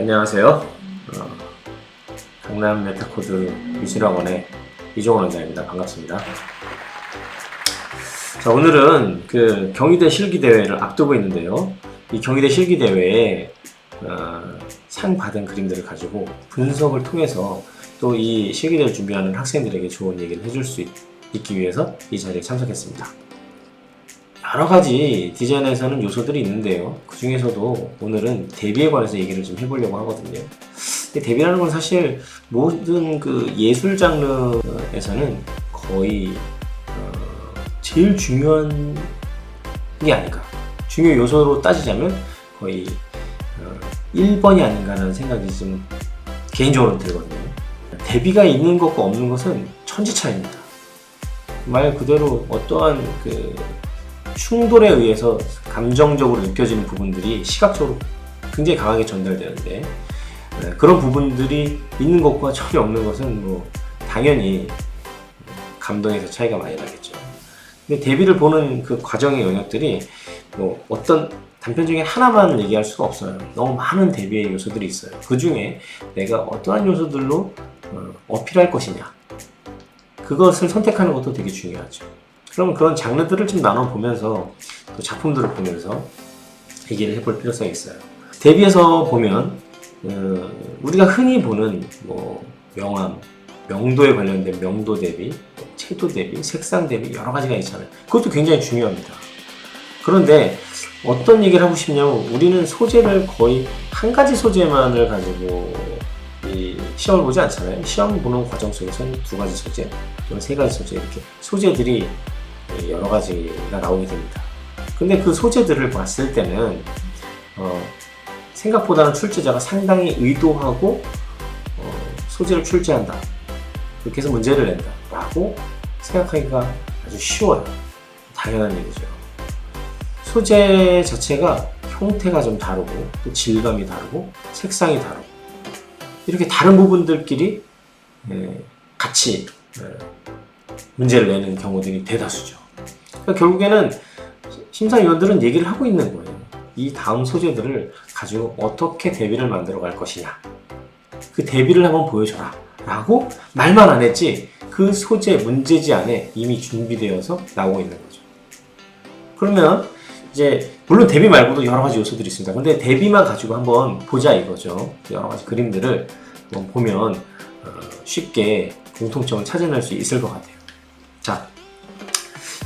안녕하세요. 강남 메타코드 미술학원의 이종원 원장입니다. 반갑습니다. 자, 오늘은 그 경희대 실기대회를 앞두고 있는데요. 이 경희대 실기대회에 상 받은 그림들을 가지고 분석을 통해서 또 이 실기대회를 준비하는 학생들에게 좋은 얘기를 해줄 수 있기 위해서 이 자리에 참석했습니다. 여러 가지 디자인에서는 요소들이 있는데요. 그 중에서도 오늘은 대비에 관해서 얘기를 좀 해보려고 하거든요. 근데 대비라는 건 사실 모든 그 예술 장르에서는 거의 제일 중요한 게 아닐까. 중요 요소로 따지자면 거의 1번이 아닌가라는 생각이 좀 개인적으로 들거든요. 대비가 있는 것과 없는 것은 천지차이입니다. 말 그대로 어떠한 그 충돌에 의해서 감정적으로 느껴지는 부분들이 시각적으로 굉장히 강하게 전달되는데 그런 부분들이 있는 것과 전혀 없는 것은 뭐 당연히 감동에서 차이가 많이 나겠죠. 근데 대비를 보는 그 과정의 영역들이 뭐 어떤 단편적인 하나만 얘기할 수가 없어요. 너무 많은 대비의 요소들이 있어요. 그 중에 내가 어떠한 요소들로 어필할 것이냐, 그것을 선택하는 것도 되게 중요하죠. 그럼 그런 장르들을 좀 나눠보면서 또 작품들을 보면서 얘기를 해볼 필요성이 있어요. 대비에서 보면 우리가 흔히 보는 뭐 명암, 명도에 관련된 명도 대비, 채도 대비, 색상 대비 여러 가지가 있잖아요. 그것도 굉장히 중요합니다. 그런데 어떤 얘기를 하고 싶냐면 우리는 소재를 거의 한 가지 소재만을 가지고 이 시험을 보지 않잖아요. 시험 보는 과정 속에서는 두 가지 소재 또는 세 가지 소재 이렇게 소재들이 여러 가지가 나오게 됩니다. 근데 그 소재들을 봤을 때는 생각보다는 출제자가 상당히 의도하고 소재를 출제한다, 그렇게 해서 문제를 낸다 라고 생각하기가 아주 쉬워요. 당연한 얘기죠. 소재 자체가 형태가 좀 다르고 또 질감이 다르고 색상이 다르고 이렇게 다른 부분들끼리 같이 문제를 내는 경우들이 대다수죠. 그러니까 결국에는 심사위원들은 얘기를 하고 있는 거예요. 이 다음 소재들을 가지고 어떻게 대비를 만들어 갈 것이냐, 그 대비를 한번 보여줘라 라고 말만 안 했지 그 소재 문제지 안에 이미 준비되어서 나오고 있는 거죠. 그러면 이제 물론 대비 말고도 여러 가지 요소들이 있습니다. 근데 대비만 가지고 한번 보자 이거죠. 여러 가지 그림들을 한번 보면 쉽게 공통점을 찾아낼 수 있을 것 같아요. 자,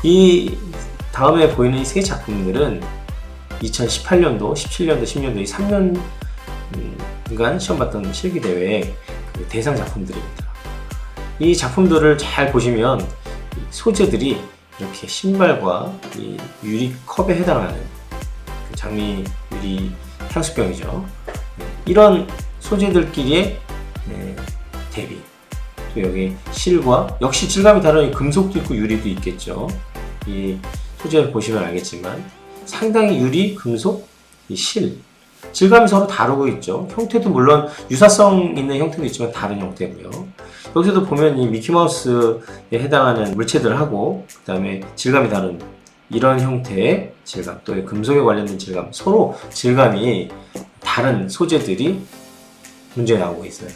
이 다음에 보이는 이 세 작품들은 2018년도, 17년도, 10년도 이 3년간 시험 봤던 실기대회의 그 대상 작품들입니다. 이 작품들을 잘 보시면 소재들이 이렇게 신발과 이 유리컵에 해당하는 그 장미 유리 향수병이죠. 이런 소재들끼리의 대비. 또 여기 실과 역시 질감이 다른 금속도 있고 유리도 있겠죠. 이 소재를 보시면 알겠지만 상당히 유리, 금속, 이 실 질감이 서로 다르고 있죠. 형태도 물론 유사성 있는 형태도 있지만 다른 형태고요. 여기서도 보면 이 미키마우스에 해당하는 물체들하고 그 다음에 질감이 다른 이런 형태의 질감, 또 금속에 관련된 질감, 서로 질감이 다른 소재들이 문제에 나오고 있어요.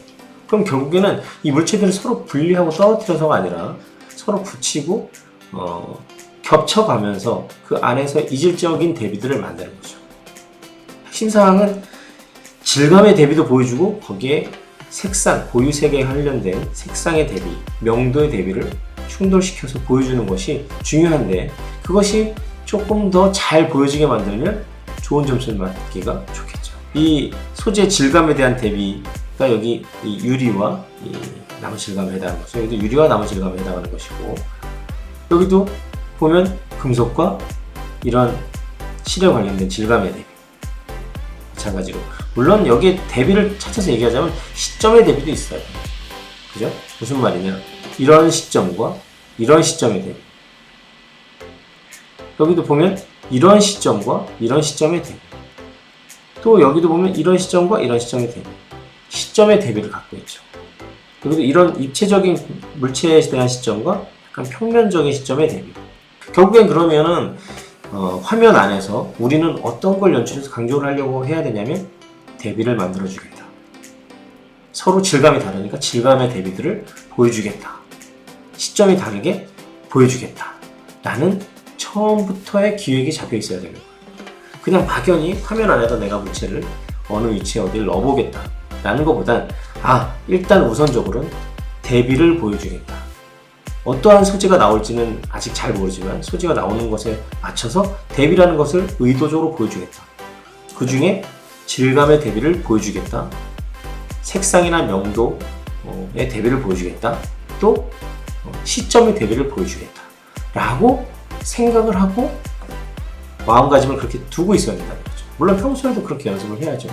그럼 결국에는 이 물체들을 서로 분리하고 떨어뜨려서가 아니라 서로 붙이고 겹쳐가면서 그 안에서 이질적인 대비들을 만드는 거죠. 핵심사항은 질감의 대비도 보여주고 거기에 색상, 고유색에 관련된 색상의 대비, 명도의 대비를 충돌시켜서 보여주는 것이 중요한데 그것이 조금 더 잘 보여지게 만들면 좋은 점수를 받기가 좋겠죠. 이 소재 질감에 대한 대비가 여기 이 유리와 이 나무 질감에 해당하는 거죠. 여기도 유리와 나무 질감에 해당하는 것이고 여기도 보면 금속과 이런 실에 관련된 질감의 대비 마찬가지로 물론 여기에 대비를 찾아서 얘기하자면 시점의 대비도 있어요. 그죠? 무슨 말이냐, 이런 시점과 이런 시점의 대비, 여기도 보면 이런 시점과 이런 시점의 대비, 또 여기도 보면 이런 시점과 이런 시점의 대비, 시점의 대비를 갖고 있죠. 여기도 이런 입체적인 물체에 대한 시점과 약간 평면적인 시점의 대비. 결국엔 그러면은 화면 안에서 우리는 어떤 걸 연출해서 강조를 하려고 해야 되냐면 대비를 만들어 주겠다. 서로 질감이 다르니까 질감의 대비들을 보여주겠다. 시점이 다르게 보여주겠다. 라는 처음부터의 기획이 잡혀 있어야 되는 거예요. 그냥 막연히 화면 안에다 내가 물체를 어느 위치에 어디를 넣어보겠다. 라는 것보단 일단 우선적으로는 대비를 보여주겠다. 어떠한 소재가 나올지는 아직 잘 모르지만 소재가 나오는 것에 맞춰서 대비라는 것을 의도적으로 보여주겠다. 그 중에 질감의 대비를 보여주겠다. 색상이나 명도의 대비를 보여주겠다. 또 시점의 대비를 보여주겠다. 라고 생각을 하고 마음가짐을 그렇게 두고 있어야 된다는 거죠. 물론 평소에도 그렇게 연습을 해야죠.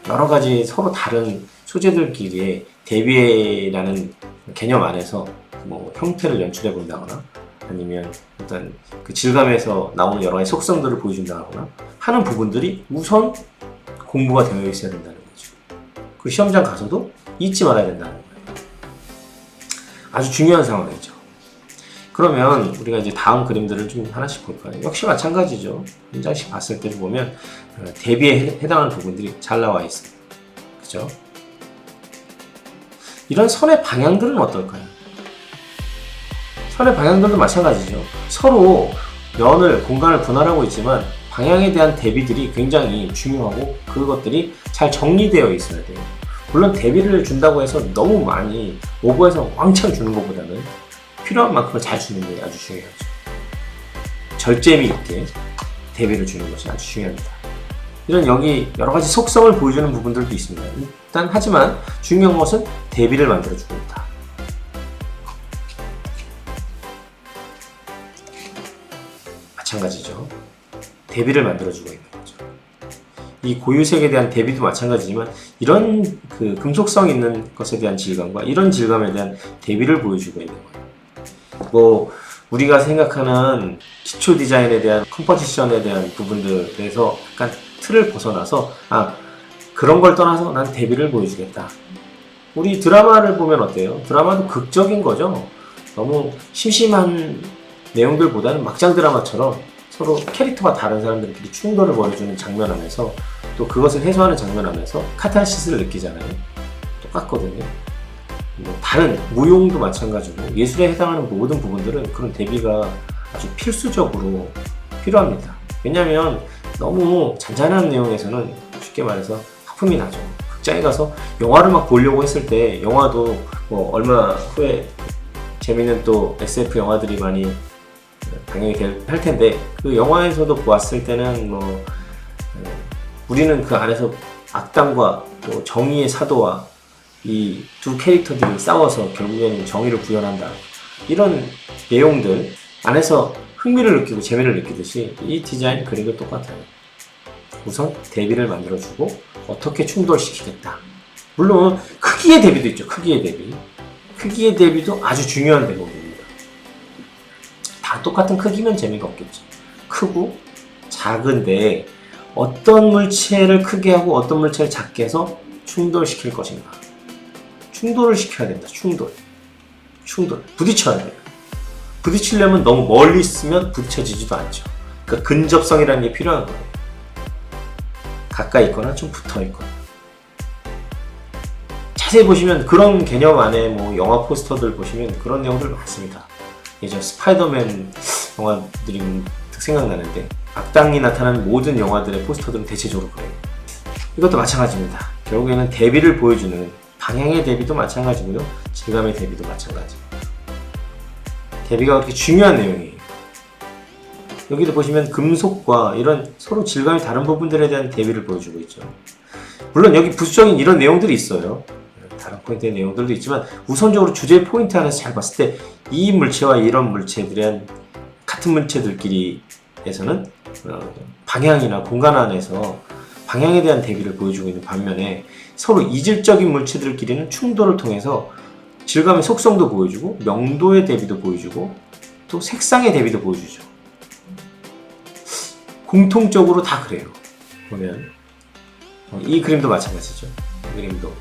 여러 가지 서로 다른 소재들끼리의 대비라는 개념 안에서 형태를 연출해 본다거나 아니면 일단 그 질감에서 나오는 여러 가지 속성들을 보여준다거나 하는 부분들이 우선 공부가 되어 있어야 된다는 거죠. 그 시험장 가서도 잊지 말아야 된다는 거예요. 아주 중요한 상황이죠. 그러면 우리가 이제 다음 그림들을 좀 하나씩 볼까요? 역시 마찬가지죠. 한 장씩 봤을 때 보면 대비에 해당하는 부분들이 잘 나와 있어요. 그죠? 이런 선의 방향들은 어떨까요? 선의 방향들도 마찬가지죠. 서로 공간을 분할하고 있지만 방향에 대한 대비들이 굉장히 중요하고 그것들이 잘 정리되어 있어야 돼요. 물론 대비를 준다고 해서 너무 많이 오버해서 왕창 주는 것보다는 필요한 만큼을 잘 주는 게 아주 중요하죠. 절제미 있게 대비를 주는 것이 아주 중요합니다. 이런 여기 여러 가지 속성을 보여주는 부분들도 있습니다. 하지만 중요한 것은 대비를 만들어주고 있다. 마찬가지죠. 대비를 만들어주고 있는 거죠. 이 고유색에 대한 대비도 마찬가지지만 이런 그 금속성 있는 것에 대한 질감과 이런 질감에 대한 대비를 보여주고 있는 거예요. 우리가 생각하는 기초 디자인에 대한 컴포지션에 대한 부분들에서 약간 틀을 벗어나서 그런 걸 떠나서 난 대비를 보여주겠다. 우리 드라마를 보면 어때요? 드라마도 극적인 거죠. 너무 심심한 내용들보다는 막장 드라마처럼 서로 캐릭터가 다른 사람들끼리 충돌을 벌여주는 장면 안에서 또 그것을 해소하는 장면 안에서 카타르시스를 느끼잖아요. 똑같거든요. 다른 무용도 마찬가지고 예술에 해당하는 모든 부분들은 그런 대비가 아주 필수적으로 필요합니다. 왜냐하면 너무 잔잔한 내용에서는 쉽게 말해서 하품이 나죠. 극장에 가서 영화를 막 보려고 했을 때 영화도 얼마 후에 재밌는 또 SF 영화들이 많이 방영이 할 텐데 그 영화에서도 보았을 때는 우리는 그 안에서 악당과 또 정의의 사도와 이 두 캐릭터들이 싸워서 결국에는 정의를 구현한다. 이런 내용들 안에서 흥미를 느끼고 재미를 느끼듯이 이 디자인 그림도 똑같아요. 우선 대비를 만들어주고 어떻게 충돌시키겠다. 물론 크기의 대비도 있죠. 크기의 대비. 크기의 대비도 아주 중요한 대목입니다. 다 똑같은 크기면 재미가 없겠죠. 크고 작은데 어떤 물체를 크게 하고 어떤 물체를 작게 해서 충돌시킬 것인가. 충돌을 시켜야 된다. 충돌. 부딪혀야 돼요. 부딪히려면 너무 멀리 있으면 부딪혀지지도 않죠. 그러니까 근접성이라는 게 필요한 거예요. 가까이 있거나 좀 붙어 있거나. 자세히 보시면 그런 개념 안에 영화 포스터들 보시면 그런 내용들 많습니다. 예전 스파이더맨 영화들이 생각나는데 악당이 나타나는 모든 영화들의 포스터들은 대체적으로 그래요. 이것도 마찬가지입니다. 결국에는 대비를 보여주는 방향의 대비도 마찬가지고요. 질감의 대비도 마찬가지입니다. 대비가 그렇게 중요한 내용이에요. 여기도 보시면 금속과 이런 서로 질감이 다른 부분들에 대한 대비를 보여주고 있죠. 물론 여기 부수적인 이런 내용들이 있어요. 다른 포인트의 내용들도 있지만 우선적으로 주제 포인트 안에서 잘 봤을 때 이 물체와 이런 물체들은 같은 물체들끼리에서는 방향이나 공간 안에서 방향에 대한 대비를 보여주고 있는 반면에 서로 이질적인 물체들끼리는 충돌을 통해서 질감의 속성도 보여주고 명도의 대비도 보여주고 또 색상의 대비도 보여주죠. 공통적으로 다 그래요. 보면 이 그림도 마찬가지죠. 이 그림도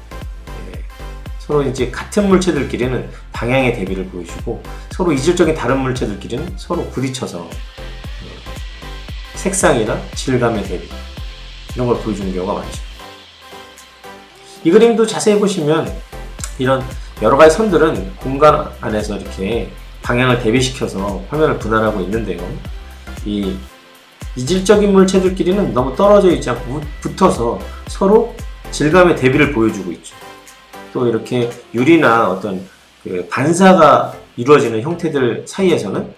서로 이제 같은 물체들끼리는 방향의 대비를 보여주고 서로 이질적인 다른 물체들끼리는 서로 부딪혀서 색상이나 질감의 대비 이런 걸 보여주는 경우가 많죠. 이 그림도 자세히 보시면 이런 여러 가지 선들은 공간 안에서 이렇게 방향을 대비시켜서 화면을 분할하고 있는데요. 이 이질적인 물체들끼리는 너무 떨어져 있지 않고 붙어서 서로 질감의 대비를 보여주고 있죠. 또 이렇게 유리나 어떤 그 반사가 이루어지는 형태들 사이에서는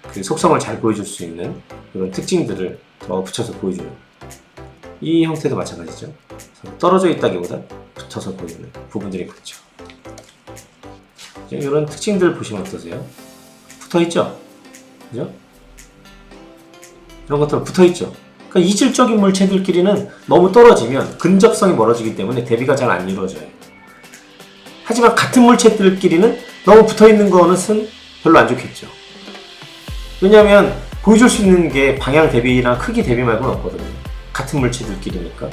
그 속성을 잘 보여줄 수 있는 그런 특징들을 더 붙여서 보여주는, 이 형태도 마찬가지죠. 떨어져 있다기보다 붙어서 보이는 부분들이 많죠. 이런 특징들 보시면 어떠세요? 붙어 있죠? 그죠? 이런 것들 붙어 있죠. 그러니까 이질적인 물체들끼리는 너무 떨어지면 근접성이 멀어지기 때문에 대비가 잘 안 이루어져요. 하지만 같은 물체들끼리는 너무 붙어 있는 것은 별로 안 좋겠죠. 왜냐하면 보여줄 수 있는 게 방향 대비나 크기 대비 말고는 없거든요. 같은 물체들끼리니까.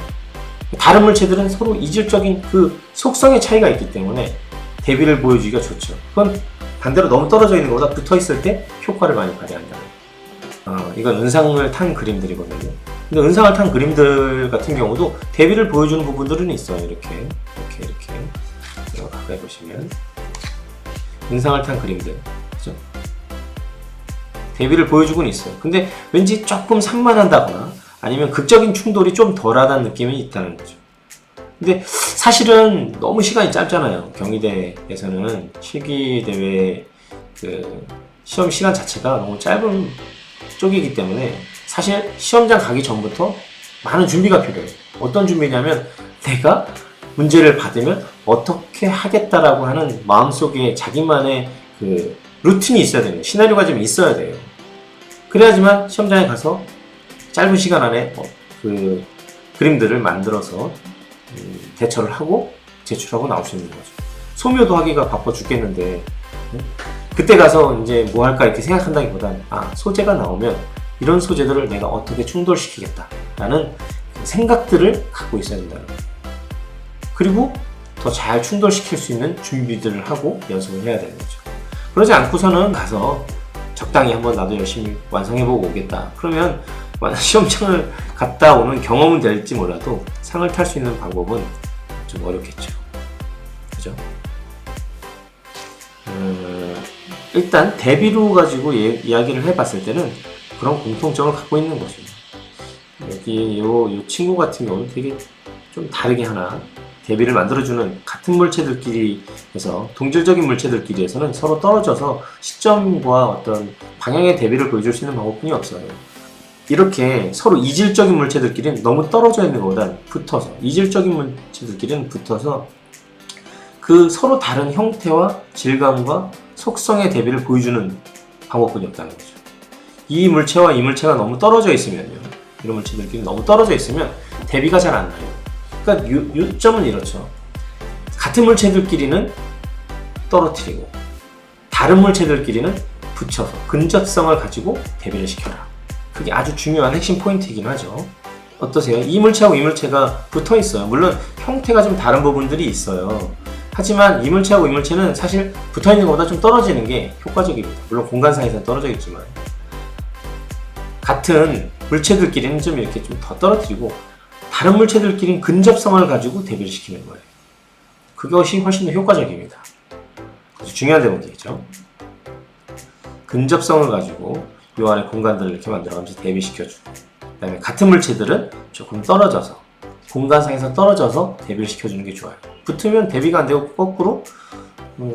다른 물체들은 서로 이질적인 그 속성의 차이가 있기 때문에 대비를 보여주기가 좋죠. 그건 반대로 너무 떨어져 있는 것보다 붙어 있을 때 효과를 많이 발휘한다. 이건 은상을 탄 그림들이거든요. 근데 은상을 탄 그림들 같은 경우도 대비를 보여주는 부분들은 있어요. 이렇게 가까이 보시면 은상을 탄 그림들, 그죠? 대비를 보여주고는 있어요. 근데 왠지 조금 산만한다거나 아니면 극적인 충돌이 좀 덜하다는 느낌이 있다는 거죠. 근데 사실은 너무 시간이 짧잖아요. 경희대에서는 실기대회 그 시험 시간 자체가 너무 짧은 쪽이기 때문에 사실 시험장 가기 전부터 많은 준비가 필요해요. 어떤 준비냐면 내가 문제를 받으면 어떻게 하겠다라고 하는 마음속에 자기만의 그 루틴이 있어야 돼요. 시나리오가 좀 있어야 돼요. 그래야지만 시험장에 가서 짧은 시간 안에 그 그림들을 만들어서 대처를 하고 제출하고 나올 수 있는 거죠. 소묘도 하기가 바빠 죽겠는데 그때 가서 이제 뭐 할까 이렇게 생각한다기보다는 소재가 나오면 이런 소재들을 내가 어떻게 충돌시키겠다라는 생각들을 갖고 있어야 된다는 거예요. 그리고 더 잘 충돌시킬 수 있는 준비들을 하고 연습을 해야 되는 거죠. 그러지 않고서는 가서 적당히 한번 나도 열심히 완성해보고 오겠다. 그러면 시험장을 갔다 오는 경험은 될지 몰라도 상을 탈 수 있는 방법은 좀 어렵겠죠. 그죠? 일단 대비로 가지고 이야기를 해봤을 때는 그런 공통점을 갖고 있는 거죠. 여기 요 친구 같은 경우는 되게 좀 다르게 하나 대비를 만들어주는 같은 물체들끼리 해서 동질적인 물체들끼리에서는 서로 떨어져서 시점과 어떤 방향의 대비를 보여줄 수 있는 방법뿐이 없어요. 이렇게 서로 이질적인 물체들끼리는 너무 떨어져 있는 것보다 붙어서, 이질적인 물체들끼리는 붙어서 그 서로 다른 형태와 질감과 속성의 대비를 보여주는 방법뿐이 없다는 거죠. 이 물체와 이 물체가 너무 떨어져 있으면요, 이런 물체들끼리 너무 떨어져 있으면 대비가 잘 안 나요. 그러니까 요점은 이렇죠. 같은 물체들끼리는 떨어뜨리고 다른 물체들끼리는 붙여서 근접성을 가지고 대비를 시켜라. 그게 아주 중요한 핵심 포인트이긴 하죠. 어떠세요? 이 물체하고 이 물체가 붙어 있어요. 물론 형태가 좀 다른 부분들이 있어요. 하지만 이 물체하고 이 물체는 사실 붙어 있는 것보다 좀 떨어지는 게 효과적입니다. 물론 공간상에서는 떨어져있지만 같은 물체들끼리는 좀 이렇게 좀 더 떨어뜨리고 다른 물체들끼리는 근접성을 가지고 대비를 시키는 거예요. 그것이 훨씬 더 효과적입니다. 아주 중요한 대목이겠죠. 근접성을 가지고 이 안에 공간들을 이렇게 만들어가면서 대비시켜주고, 그 다음에 같은 물체들은 조금 떨어져서 공간상에서 떨어져서 대비를 시켜주는 게 좋아요. 붙으면 대비가 안 되고 거꾸로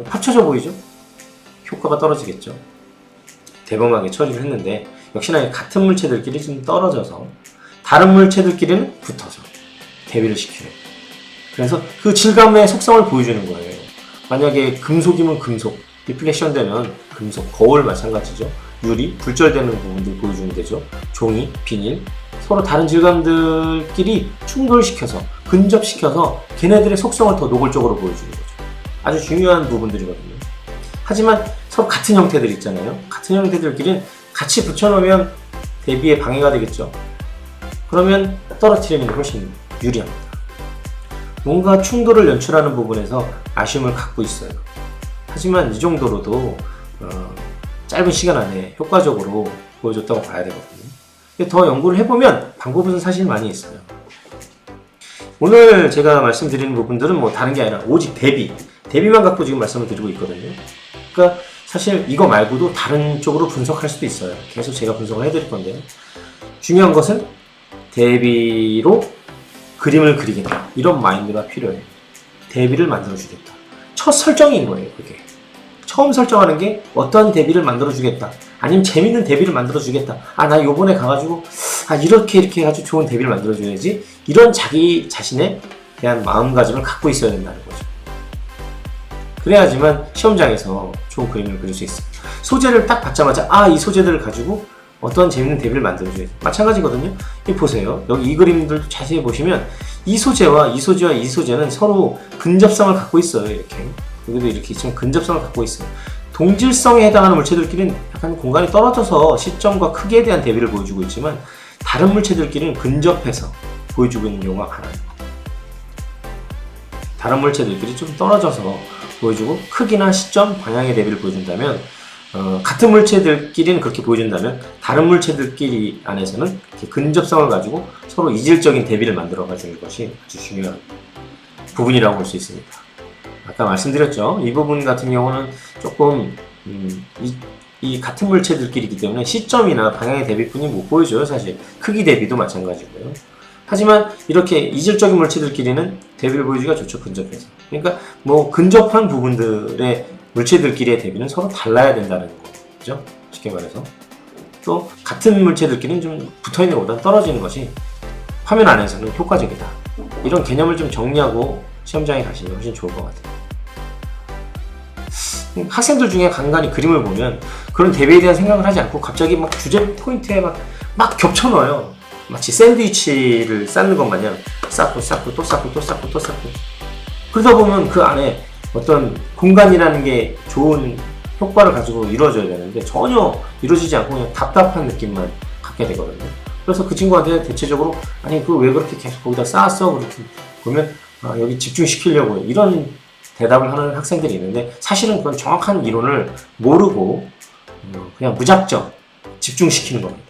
합쳐져 보이죠? 효과가 떨어지겠죠. 대범하게 처리를 했는데 역시나 같은 물체들끼리 좀 떨어져서 다른 물체들끼리는 붙어서 대비를 시키는, 그래서 그 질감의 속성을 보여주는 거예요. 만약에 금속이면 금속, 리플렉션 되면 금속, 거울 마찬가지죠. 유리, 불절되는 부분들 보여주면 되죠. 종이, 비닐, 서로 다른 질감들끼리 충돌시켜서 근접시켜서 걔네들의 속성을 더 노골적으로 보여주는 거죠. 아주 중요한 부분들이거든요. 하지만 서로 같은 형태들 있잖아요. 같은 형태들끼리는 같이 붙여놓으면 대비에 방해가 되겠죠. 그러면 떨어뜨리는 게 훨씬 유리합니다. 뭔가 충돌을 연출하는 부분에서 아쉬움을 갖고 있어요. 하지만 이 정도로도 짧은 시간 안에 효과적으로 보여줬다고 봐야 되거든요. 더 연구를 해보면 방법은 사실 많이 있어요. 오늘 제가 말씀드리는 부분들은 뭐 다른 게 아니라 오직 대비만 갖고 지금 말씀을 드리고 있거든요. 그러니까 사실 이거 말고도 다른 쪽으로 분석할 수도 있어요. 계속 제가 분석을 해드릴 건데요. 중요한 것은 대비로 그림을 그리겠다. 이런 마인드가 필요해요. 대비를 만들어주겠다. 첫 설정인 거예요, 그게. 처음 설정하는 게 어떤 대비를 만들어주겠다. 아니면 재밌는 대비를 만들어주겠다. 나 요번에 가가지고, 이렇게 해가지고 좋은 대비를 만들어줘야지. 이런 자기 자신에 대한 마음가짐을 갖고 있어야 된다는 거죠. 그래야지만 시험장에서 좋은 그림을 그릴 수 있어요. 소재를 딱 받자마자, 이 소재들을 가지고 어떤 재밌는 대비를 만들어줘야지. 마찬가지거든요. 이 보세요. 여기 이 그림들도 자세히 보시면, 이 소재와 이 소재는 서로 근접성을 갖고 있어요. 이렇게. 여기도 이렇게 있지만 근접성을 갖고 있어요. 동질성에 해당하는 물체들끼리는 약간 공간이 떨어져서 시점과 크기에 대한 대비를 보여주고 있지만 다른 물체들끼리는 근접해서 보여주고 있는 경우가 많아요. 다른 물체들끼리 좀 떨어져서 보여주고 크기나 시점, 방향의 대비를 보여준다면 같은 물체들끼리는 그렇게 보여준다면 다른 물체들끼리 안에서는 이렇게 근접성을 가지고 서로 이질적인 대비를 만들어 가주는 것이 아주 중요한 부분이라고 볼 수 있습니다. 아까 말씀드렸죠. 이 부분 같은 경우는 조금 이 같은 물체들끼리이기 때문에 시점이나 방향의 대비뿐이 못 보여줘요. 사실 크기 대비도 마찬가지고요. 하지만 이렇게 이질적인 물체들끼리는 대비를 보여주기가 좋죠. 근접해서. 그러니까 뭐 근접한 부분들의 물체들끼리의 대비는 서로 달라야 된다는 거죠. 쉽게 말해서. 또 같은 물체들끼리는 좀 붙어있는 것보다 떨어지는 것이 화면 안에서는 효과적이다. 이런 개념을 좀 정리하고 시험장에 가시면 훨씬 좋을 것 같아요. 학생들 중에 간간히 그림을 보면 그런 대비에 대한 생각을 하지 않고 갑자기 막 주제 포인트에 막 겹쳐 넣어요. 마치 샌드위치를 쌓는 것 마냥 쌓고 또 쌓고 그러다 보면 그 안에 어떤 공간이라는 게 좋은 효과를 가지고 이루어져야 되는데 전혀 이루어지지 않고 그냥 답답한 느낌만 갖게 되거든요. 그래서 그 친구한테 대체적으로 그거 왜 그렇게 계속 거기다 쌓았어? 그렇게 보면 여기 집중시키려고 이런 대답을 하는 학생들이 있는데 사실은 그건 정확한 이론을 모르고 그냥 무작정 집중시키는 겁니다.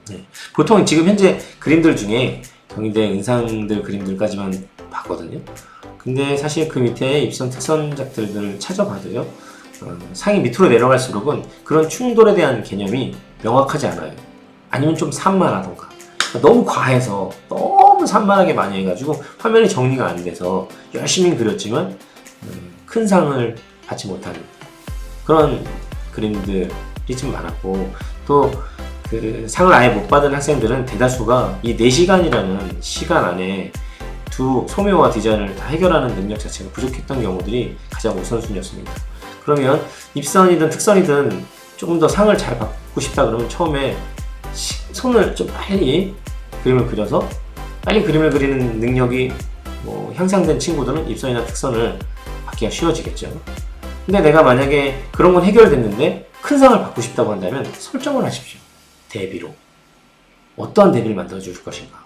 네. 보통 지금 현재 그림들 중에 경희대 은상들 그림들까지만 봤거든요. 근데 사실 그 밑에 입선 특선작들을 찾아봐도요, 상이 밑으로 내려갈수록은 그런 충돌에 대한 개념이 명확하지 않아요. 아니면 좀 산만하던가. 너무 과해서 너무 산만하게 많이 해가지고 화면이 정리가 안 돼서 열심히 그렸지만 큰 상을 받지 못하는 그런 그림들이 좀 많았고, 또 그 상을 아예 못 받은 학생들은 대다수가 이 4시간이라는 시간 안에 두 소묘와 디자인을 다 해결하는 능력 자체가 부족했던 경우들이 가장 우선순위였습니다. 그러면 입선이든 특선이든 조금 더 상을 잘 받고 싶다 그러면 처음에 손을 좀 빨리 그림을 그려서 빨리 그림을 그리는 능력이 향상된 친구들은 입선이나 특선을 받기가 쉬워지겠죠. 근데 내가 만약에 그런 건 해결됐는데 큰 상을 받고 싶다고 한다면 설정을 하십시오. 대비로. 어떠한 대비를 만들어 줄 것인가.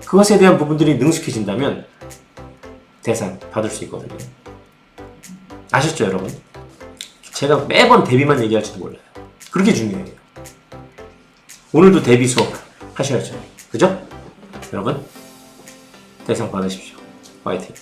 그것에 대한 부분들이 능숙해진다면 대상 받을 수 있거든요. 아셨죠, 여러분? 제가 매번 대비만 얘기할지도 몰라요. 그렇게 중요해요. 오늘도 대비 수업 하셔야죠. 그죠? 여러분, 대상 받으십시오. 화이팅!